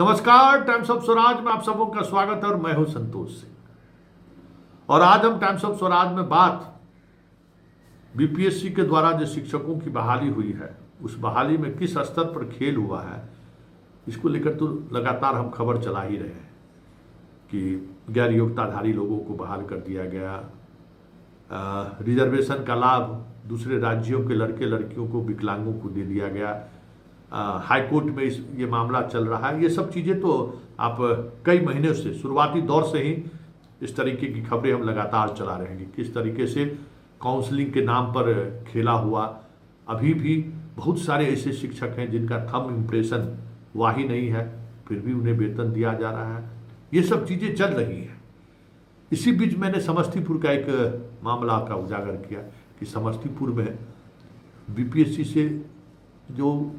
नमस्कार, times of Swaraj में आप सबों का स्वागत है और मैं हूं संतोष सिंह। और आज हम टाइम्स ऑफ स्वराज में बात बीपीएससी के द्वारा जो शिक्षकों की बहाली हुई है, उस बहाली में किस स्तर पर खेल हुआ है, इसको लेकर तो लगातार हम खबर चला ही रहे हैं कि गैर योग्यताधारी लोगों को बहाल कर दिया गया, रिजर्वेशन का लाभ दूसरे राज्यों के लड़के लड़कियों को, विकलांगों को दे दिया गया, हाई कोर्ट में ये मामला चल रहा है। ये सब चीज़ें तो आप कई महीने से, शुरुआती दौर से ही इस तरीके की खबरें हम लगातार चला रहे हैं कि किस तरीके से काउंसलिंग के नाम पर खेला हुआ। अभी भी बहुत सारे ऐसे शिक्षक हैं जिनका थंब इम्प्रेशन हुआ ही नहीं है, फिर भी उन्हें वेतन दिया जा रहा है। ये सब चीज़ें चल रही हैं। इसी बीच मैंने समस्तीपुर का एक मामला का उजागर किया कि समस्तीपुर में बीपीएससी से जो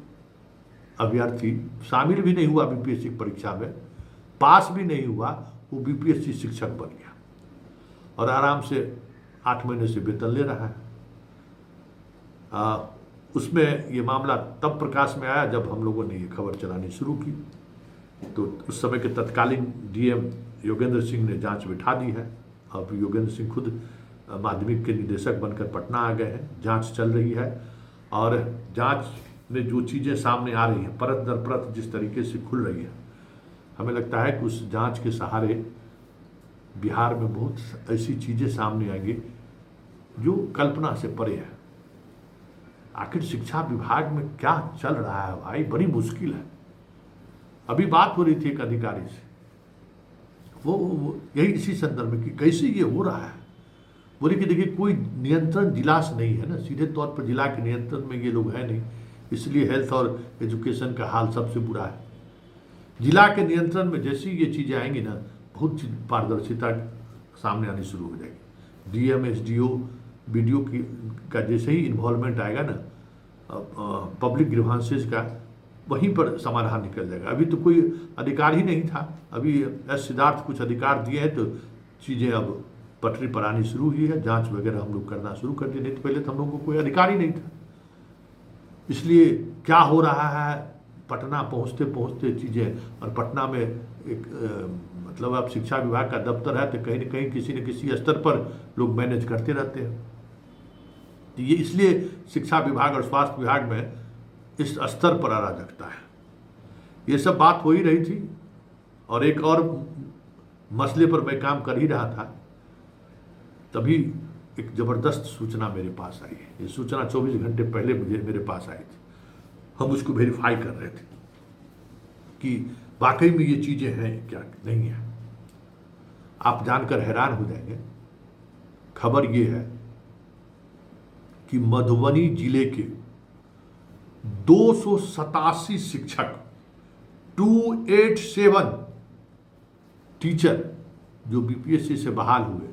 अभ्यर्थी शामिल भी नहीं हुआ बीपीएससी परीक्षा में, पास भी नहीं हुआ, वो बीपीएससी शिक्षक बन गया और आराम से 8 महीने से वेतन ले रहा है। उसमें ये मामला तब प्रकाश में आया जब हम लोगों ने ये खबर चलानी शुरू की, तो उस समय के तत्कालीन डीएम योगेंद्र सिंह ने जांच बिठा दी है। अब योगेंद्र सिंह खुद माध्यमिक के निदेशक बनकर पटना आ गए हैं। जांच चल रही है और जांच में जो चीज़ें सामने आ रही हैं, परत दर परत जिस तरीके से खुल रही है, हमें लगता है कि उस जांच के सहारे बिहार में बहुत ऐसी चीज़ें सामने आएंगी जो कल्पना से परे है। आखिर शिक्षा विभाग में क्या चल रहा है भाई, बड़ी मुश्किल है। अभी बात हो रही थी एक अधिकारी से, वो यही इसी संदर्भ में कि कैसे ये हो रहा है। बोले कि देखिए, कोई नियंत्रण जिला से नहीं है ना, सीधे तौर पर जिला के नियंत्रण में ये लोग हैं नहीं, इसलिए हेल्थ और एजुकेशन का हाल सबसे बुरा है। जिला के नियंत्रण में जैसी ये चीज़ें आएंगी ना, बहुत पारदर्शिता सामने आनी शुरू हो जाएगी। डीएम, एसडीओ, बीडीओ का जैसे ही इन्वॉल्वमेंट आएगा ना पब्लिक ग्रीवांसेस का, वहीं पर समाधान निकल जाएगा। अभी तो कोई अधिकार ही नहीं था। अभी एस सिद्धार्थ कुछ अधिकार दिए हैं तो चीज़ें अब पटरी पर आनी शुरू हुई है। जांच वगैरह हम लोग करना शुरू कर दिए, नहीं तो पहले तो हम लोगों को कोई अधिकार ही नहीं था। इसलिए क्या हो रहा है, पटना पहुंचते पहुंचते चीज़ें, और पटना में एक मतलब अब शिक्षा विभाग का दफ्तर है तो कहीं न कहीं किसी न किसी स्तर पर लोग मैनेज करते रहते हैं। तो ये इसलिए शिक्षा विभाग और स्वास्थ्य विभाग में इस स्तर पर अराजकता है। ये सब बात हो ही रही थी और एक और मसले पर मैं काम कर ही रहा था, तभी एक ज़बरदस्त सूचना मेरे पास आई है। ये सूचना 24 घंटे पहले मेरे पास आई थी। हम उसको वेरीफाई कर रहे थे कि वाकई में ये चीज़ें हैं क्या नहीं है। आप जानकर हैरान हो जाएंगे। खबर ये है कि मधुबनी जिले के 287 शिक्षक, 287 टीचर जो बीपीएससी से बहाल हुए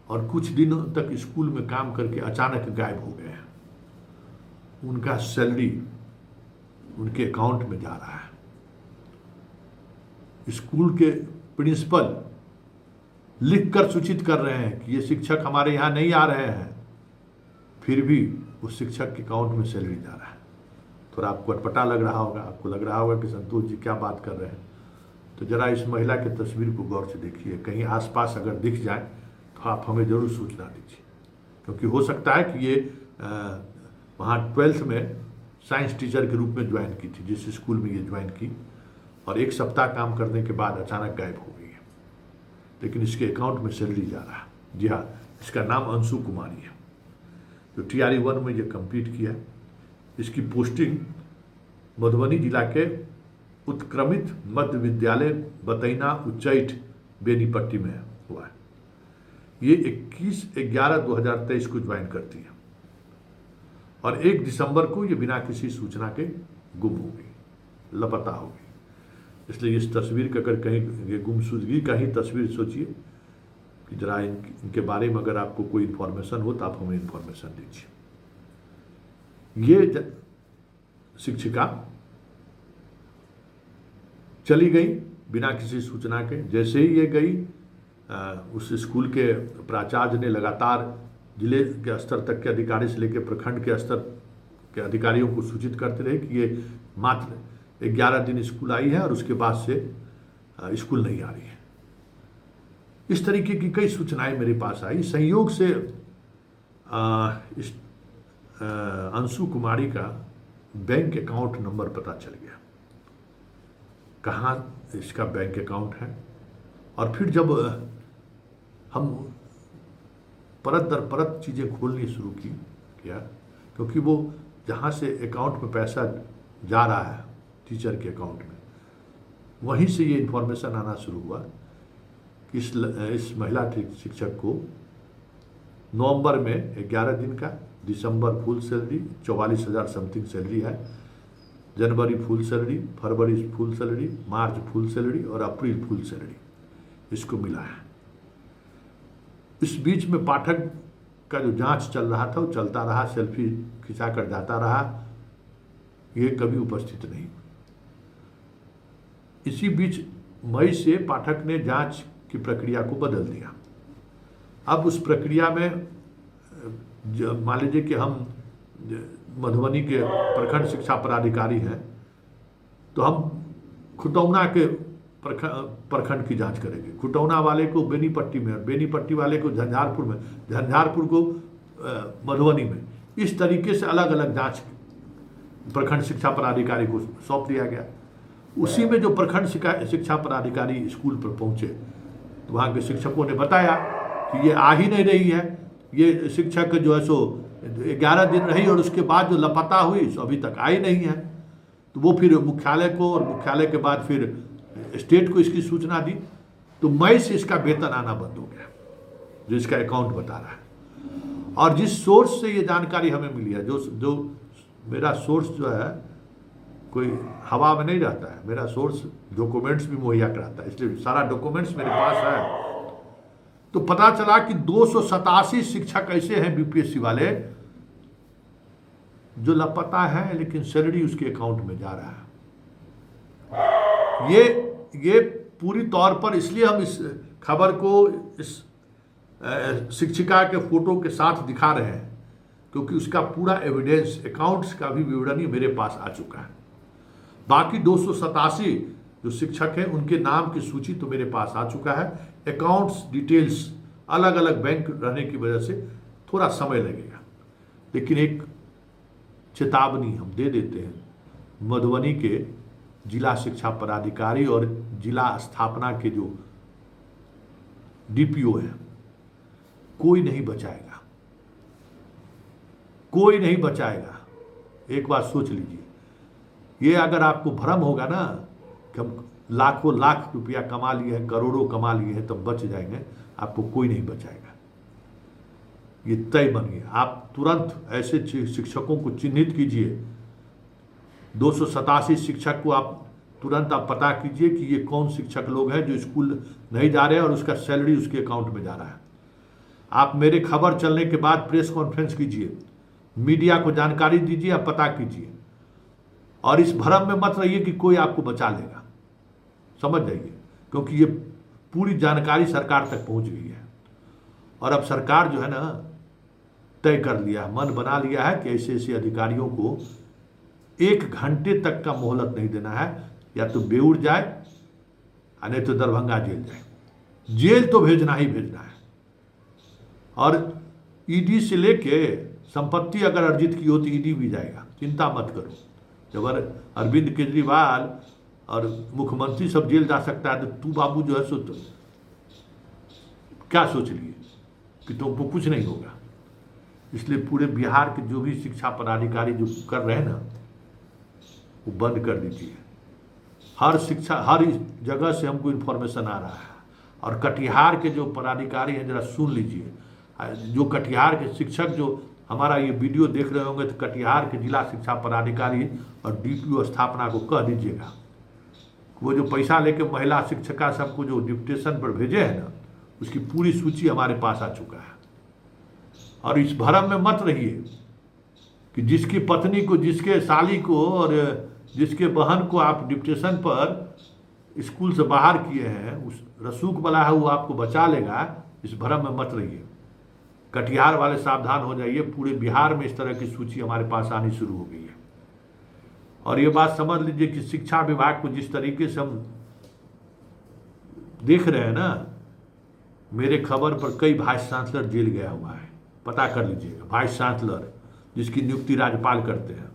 और कुछ दिनों तक स्कूल में काम करके अचानक गायब हो गए हैं, उनका सैलरी उनके अकाउंट में जा रहा है। स्कूल के प्रिंसिपल लिखकर सूचित कर रहे हैं कि ये शिक्षक हमारे यहाँ नहीं आ रहे हैं, फिर भी उस शिक्षक के अकाउंट में सैलरी जा रहा है। थोड़ा आपको अटपटा लग रहा होगा, आपको लग रहा होगा कि संतोष जी क्या बात कर रहे हैं। तो जरा इस महिला की तस्वीर को गौर से देखिए। कहीं आसपास अगर दिख जाए तो आप हमें जरूर सूचना दीजिए, क्योंकि हो सकता है कि ये वहाँ 12th में साइंस टीचर के रूप में ज्वाइन की थी, जिस स्कूल में ये ज्वाइन की, और 1 सप्ताह काम करने के बाद अचानक गायब हो गई है, लेकिन इसके अकाउंट में सैलरी जा रहा है। जी हाँ, इसका नाम अंशु कुमारी है, जो TRE 1 में ये कंप्लीट किया। इसकी पोस्टिंग मधुबनी जिला के उत्क्रमित मध्य विद्यालय बतैना उच्चैठ बेनीपट्टी में हुआ है। ये 21/11/2023 को ज्वाइन करती है और 1 दिसंबर को ये बिना किसी सूचना के गुम हो गई, लापता हो गई। इसलिए इस तस्वीर का अगर कहीं ये गुमशुदगी का ही तस्वीर सोचिए कि जरा इनके बारे में अगर आपको कोई इन्फॉर्मेशन हो तो आप हमें इन्फॉर्मेशन दीजिए। ये शिक्षिका चली गई बिना किसी सूचना के। जैसे ही ये गई, उस स्कूल के प्राचार्य ने लगातार जिले के स्तर तक के अधिकारी से लेकर प्रखंड के स्तर के अधिकारियों को सूचित करते रहे कि ये मात्र 11 दिन स्कूल आई है और उसके बाद से स्कूल नहीं आ रही है। इस तरीके की कई सूचनाएं मेरे पास आई। संयोग से इस अंशु कुमारी का बैंक अकाउंट नंबर पता चल गया, कहाँ इसका बैंक अकाउंट है। और फिर जब हम परत दर परत चीज़ें खोलनी शुरू किया, क्योंकि वो जहाँ से अकाउंट में पैसा जा रहा है टीचर के अकाउंट में, वहीं से ये इन्फॉर्मेशन आना शुरू हुआ कि इस महिला शिक्षक को नवंबर में 11 दिन का, दिसंबर फुल सैलरी 44,000 समथिंग सैलरी है, जनवरी फुल सैलरी, फरवरी फुल सैलरी, मार्च फुल सैलरी और अप्रैल फुल सैलरी इसको मिला है। इस बीच में पाठक का जो जांच चल रहा था वो चलता रहा, सेल्फी खिंचा कर जाता रहा, ये कभी उपस्थित नहीं। इसी बीच मई से पाठक ने जांच की प्रक्रिया को बदल दिया। अब उस प्रक्रिया में मान लीजिए कि हम मधुबनी के प्रखंड शिक्षा पदाधिकारी हैं, तो हम खुटौना के प्रखंड की जांच करेंगे, खुटौना वाले को बेनीपट्टी में, बेनीपट्टी वाले को झंझारपुर में, झंझारपुर को मधुबनी में। इस तरीके से अलग अलग जांच प्रखंड शिक्षा पदाधिकारी को सौंप दिया गया। उसी में जो प्रखंड शिक्षा पदाधिकारी स्कूल पर पहुंचे तो वहाँ के शिक्षकों ने बताया कि ये आ ही नहीं रही है, ये शिक्षक जो है सो 11 दिन रही और उसके बाद जो लापता हुई सो अभी तक आई नहीं है। तो वो फिर मुख्यालय को, और मुख्यालय के बाद फिर स्टेट को इसकी सूचना दी। तो मई से इसका वेतन आना बंद हो गया, जो इसका अकाउंट बता रहा है। और जिस सोर्स से ये जानकारी हमें मिली है, जो मेरा सोर्स जो है कोई हवा में नहीं रहता है, मेरा सोर्स डॉक्यूमेंट्स भी मुहैया कराता है, इसलिए सारा डॉक्यूमेंट्स मेरे पास है। तो पता चला कि 287 शिक्षक ऐसे हैं बीपीएससी वाले जो लापता है, लेकिन सैलरी उसके अकाउंट में जा रहा है। ये पूरी तौर पर इसलिए हम इस खबर को इस शिक्षिका के फोटो के साथ दिखा रहे हैं, क्योंकि उसका पूरा एविडेंस, अकाउंट्स का भी विवरण मेरे पास आ चुका है। बाकी 287 जो शिक्षक हैं उनके नाम की सूची तो मेरे पास आ चुका है। अकाउंट्स डिटेल्स अलग अलग बैंक रहने की वजह से थोड़ा समय लगेगा, लेकिन एक चेतावनी हम दे देते हैं, मधुबनी के जिला शिक्षा पदाधिकारी और जिला स्थापना के जो डीपीओ है, कोई नहीं बचाएगा, कोई नहीं बचाएगा। एक बात सोच लीजिए, ये अगर आपको भ्रम होगा ना कि हम लाखों लाख रुपया कमा लिए हैं, करोड़ों कमा लिए हैं तब बच जाएंगे, आपको कोई नहीं बचाएगा। ये तय बनिए, आप तुरंत ऐसे शिक्षकों को चिन्हित कीजिए। 287 शिक्षक को आप तुरंत पता कीजिए कि ये कौन शिक्षक लोग हैं जो स्कूल नहीं जा रहे हैं और उसका सैलरी उसके अकाउंट में जा रहा है। आप मेरे खबर चलने के बाद प्रेस कॉन्फ्रेंस कीजिए, मीडिया को जानकारी दीजिए, आप पता कीजिए, और इस भ्रम में मत रहिए कि कोई आपको बचा लेगा। समझ जाइए, क्योंकि ये पूरी जानकारी सरकार तक पहुंच गई है और अब सरकार जो है ना तय कर लिया, मन बना लिया है कि ऐसे ऐसे अधिकारियों को 1 घंटे तक का मोहलत नहीं देना है, या तो बेऊर जाए नहीं तो दरभंगा जेल जाए। जेल तो भेजना ही भेजना है। और ईडी से लेके संपत्ति अगर अर्जित की हो तो ईडी भी जाएगा, चिंता मत करो। जब अरविंद केजरीवाल और मुख्यमंत्री सब जेल जा सकता है तो तू बाबू जो है सो तो क्या सोच लिए कि तुमको कुछ नहीं होगा। इसलिए पूरे बिहार के जो भी शिक्षा पदाधिकारी जो कर रहे हैं ना, वो बंद कर दीजिए। हर जगह से हमको इन्फॉर्मेशन आ रहा है। और कटिहार के जो पदाधिकारी हैं जरा सुन लीजिए, जो कटिहार के शिक्षक जो हमारा ये वीडियो देख रहे होंगे तो कटिहार के जिला शिक्षा पदाधिकारी और डीपीओ स्थापना को कह दीजिएगा, वो जो पैसा लेके महिला शिक्षिका सबको जो डिप्टेशन पर भेजे हैं ना, उसकी पूरी सूची हमारे पास आ चुका है। और इस भरम में मत रहिए कि जिसकी पत्नी को, जिसके साली को और जिसके बहन को आप डिप्टेशन पर स्कूल से बाहर किए हैं, उस रसूख वाला है वो आपको बचा लेगा, इस भरम में मत रहिए। कटिहार वाले सावधान हो जाइए, पूरे बिहार में इस तरह की सूची हमारे पास आनी शुरू हो गई है। और ये बात समझ लीजिए कि शिक्षा विभाग को जिस तरीके से हम देख रहे हैं ना, मेरे खबर पर कई वाइस चांसलर जेल गया हुआ है, पता कर लीजिएगा। वाइस चांसलर जिसकी नियुक्ति राज्यपाल करते हैं,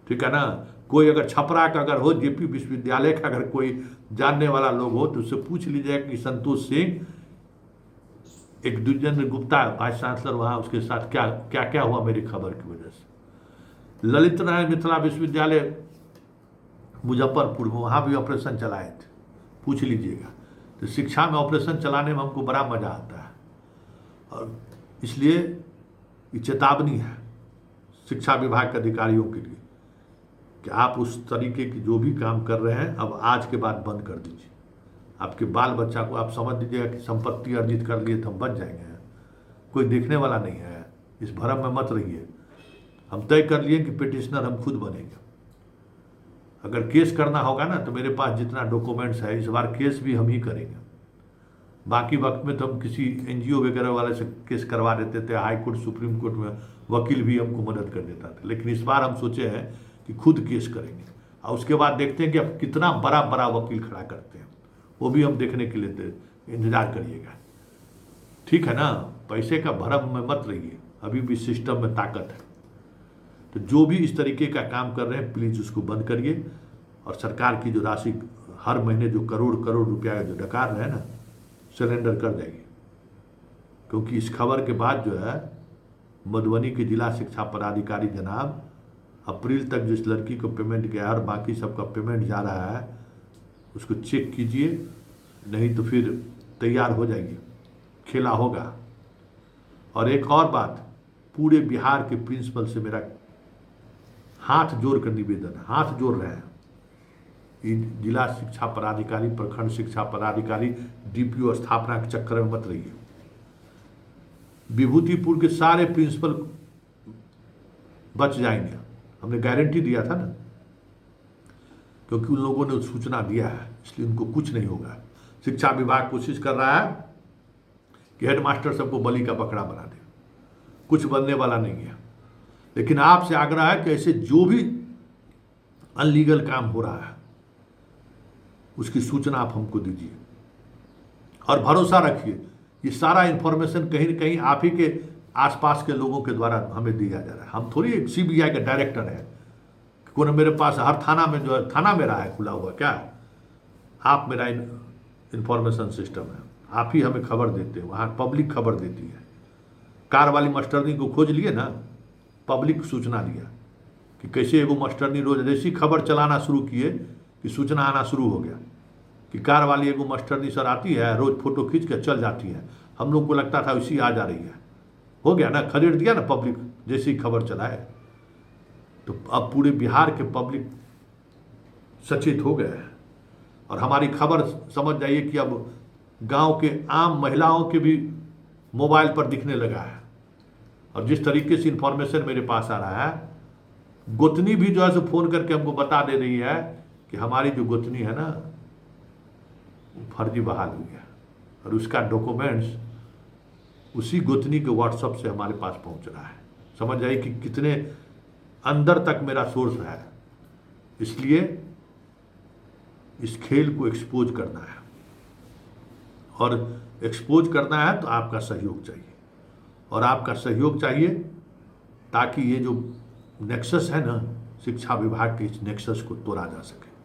ठीक है ना। कोई अगर छपरा का अगर हो, जेपी विश्वविद्यालय का अगर कोई जानने वाला लोग हो तो उससे पूछ लीजिएगा कि संतोष सिंह, एक द्विजेंद्र गुप्ता वाइस चांसलर वहाँ, उसके साथ क्या क्या क्या हुआ मेरी खबर की वजह से। ललित नारायण मिथिला विश्वविद्यालय मुजफ्फरपुर में, वहाँ भी ऑपरेशन चलाए थे, पूछ लीजिएगा। तो शिक्षा में ऑपरेशन चलाने में हमको बड़ा मजा आता है, और इसलिए ये चेतावनी है शिक्षा विभाग के अधिकारियों के लिए कि आप उस तरीके की जो भी काम कर रहे हैं अब आज के बाद बंद कर दीजिए। आपके बाल बच्चा को आप समझ लीजिएगा कि संपत्ति अर्जित कर लिए तो हम बच जाएंगे, कोई देखने वाला नहीं है, इस भरम में मत रहिए। हम तय कर लिए कि पिटिशनर हम खुद बनेंगे। अगर केस करना होगा ना तो मेरे पास जितना डॉक्यूमेंट्स है, इस बार केस भी हम ही करेंगे। बाकी वक्त में तो हम किसी एनजीओ वगैरह वाले से केस करवा देते थे, हाई कोर्ट सुप्रीम कोर्ट में वकील भी हमको मदद कर देता था। लेकिन इस बार हम सोचे हैं कि खुद केस करेंगे, और उसके बाद देखते हैं कि अब कितना बड़ा बड़ा वकील खड़ा करते हैं, वो भी हम देखने के लिए इंतजार करिएगा, ठीक है ना। पैसे का भरम में मत रहिए, अभी भी सिस्टम में ताकत है। तो जो भी इस तरीके का काम कर रहे हैं प्लीज़ उसको बंद करिए, और सरकार की जो राशि हर महीने जो करोड़ करोड़ रुपया जो डकार रहे हैं ना, सरेंडर कर देंगे। क्योंकि इस खबर के बाद जो है मधुबनी के जिला शिक्षा पदाधिकारी जनाब, अप्रैल तक जिस लड़की को पेमेंट गया और बाकी सबका पेमेंट जा रहा है उसको चेक कीजिए, नहीं तो फिर तैयार हो जाइए, खेला होगा। और एक और बात, पूरे बिहार के प्रिंसिपल से मेरा हाथ जोड़ कर निवेदन है, हाथ जोड़ रहे हैं, जिला शिक्षा पदाधिकारी, प्रखंड शिक्षा पदाधिकारी, डीपीओ स्थापना के चक्कर में मत रहिए। विभूतिपुर के सारे प्रिंसिपल बच जाएंगे, हमने गारंटी दिया था ना, क्योंकि उन लोगों ने सूचना दिया है, इसलिए उनको कुछ नहीं होगा। शिक्षा विभाग कोशिश कर रहा है कि हेडमास्टर सबको बलि का बकरा बना दे, कुछ बनने वाला नहीं है। लेकिन आपसे आग्रह है कि ऐसे जो भी अनलीगल काम हो रहा है उसकी सूचना आप हमको दीजिए, और भरोसा रखिए ये सारा इंफॉर्मेशन कहीं न कहीं आप ही के आसपास के लोगों के द्वारा हमें दिया जा रहा है। हम थोड़ी एक सीबीआई के डायरेक्टर हैं, कौन मेरे पास हर थाना में जो है, थाना मेरा है खुला हुआ क्या, आप मेरा इंफॉर्मेशन सिस्टम है, आप ही हमें खबर देते हैं, वहाँ पब्लिक खबर देती है। कार वाली मास्टरनी को खोज लिए ना, पब्लिक सूचना दिया कि कैसे एगो मास्टरनी रोज जैसी खबर चलाना शुरू किए कि सूचना आना शुरू हो गया कि कार वाली एगो मास्टरनी सर आती है, रोज फोटो खींच के चल जाती है। हम लोग को लगता था उसी आ जा रही है, हो गया ना, खरीद दिया ना पब्लिक जैसी खबर चलाए। तो अब पूरे बिहार के पब्लिक सचेत हो गए हैं, और हमारी खबर समझ जाइए कि अब गांव के आम महिलाओं के भी मोबाइल पर दिखने लगा है। और जिस तरीके से इंफॉर्मेशन मेरे पास आ रहा है, गोतनी भी जो है सो फोन करके हमको बता दे रही है कि हमारी जो गोतनी है ना फर्जी बहाल हुई है, और उसका डॉक्यूमेंट्स उसी गोतनी के व्हाट्सएप से हमारे पास पहुंच रहा है। समझ जाइए कि कितने अंदर तक मेरा सोर्स है। इसलिए इस खेल को एक्सपोज करना है, और एक्सपोज करना है तो आपका सहयोग चाहिए, और आपका सहयोग चाहिए ताकि ये जो नेक्सस है ना शिक्षा विभाग के, इस नेक्सस को तोड़ा जा सके।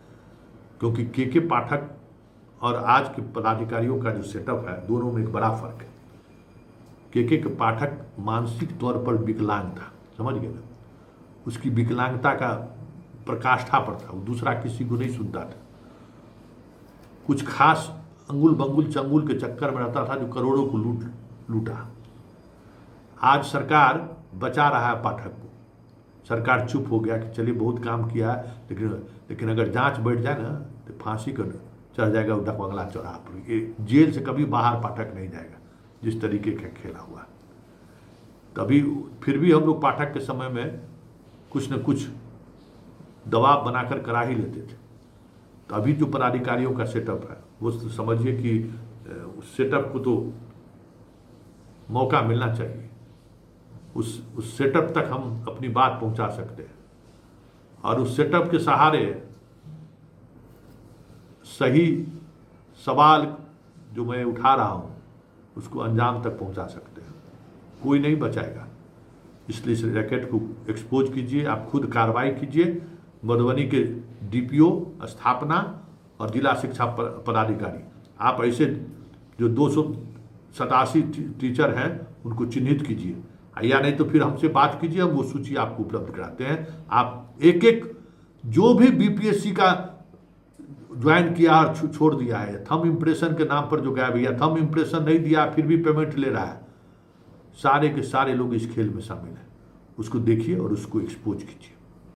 क्योंकि के पाठक और आज के पदाधिकारियों का जो सेटअप है, दोनों में एक बड़ा फर्क है। के पाठक मानसिक तौर पर विकलांग था, समझ गए ना, उसकी विकलांगता का प्रकाष्ठा पर था, वो दूसरा किसी को नहीं सुनता था, कुछ खास अंगुल बंगुल चंगुल के चक्कर में रहता था जो करोड़ों को लूटा। आज सरकार बचा रहा है पाठक को, सरकार चुप हो गया कि चलिए बहुत काम किया है, लेकिन अगर जांच बैठ जाए ना तो फांसी कर चढ़ जाएगा उल्टा बंगला चौराहा पर, ये जेल से कभी बाहर पाठक नहीं जाएगा, जिस तरीके का खेला हुआ। तभी फिर भी हम लोग पाठक के समय में कुछ न कुछ दबाव बनाकर करा ही लेते थे। तो अभी जो पदाधिकारियों का सेटअप है वो समझिए कि उस सेटअप को तो मौका मिलना चाहिए, उस सेटअप तक हम अपनी बात पहुंचा सकते हैं। और उस सेटअप के सहारे सही सवाल जो मैं उठा रहा हूं उसको अंजाम तक पहुंचा सकते हैं, कोई नहीं बचाएगा। इसलिए इस रैकेट को एक्सपोज कीजिए, आप खुद कार्रवाई कीजिए। मधुबनी के डीपीओ स्थापना और जिला शिक्षा पदाधिकारी, आप ऐसे जो 287 टीचर हैं उनको चिन्हित कीजिए, या नहीं तो फिर हमसे बात कीजिए, हम वो सूची आपको उपलब्ध कराते हैं। आप एक एक जो भी बीपीएससी का ज्वाइन किया और छोड़ दिया है, थंब इम्प्रेशन के नाम पर जो गया भैया, थंब इम्प्रेशन नहीं दिया फिर भी पेमेंट ले रहा है, सारे के सारे लोग इस खेल में शामिल हैं। उसको देखिए और उसको एक्सपोज कीजिए।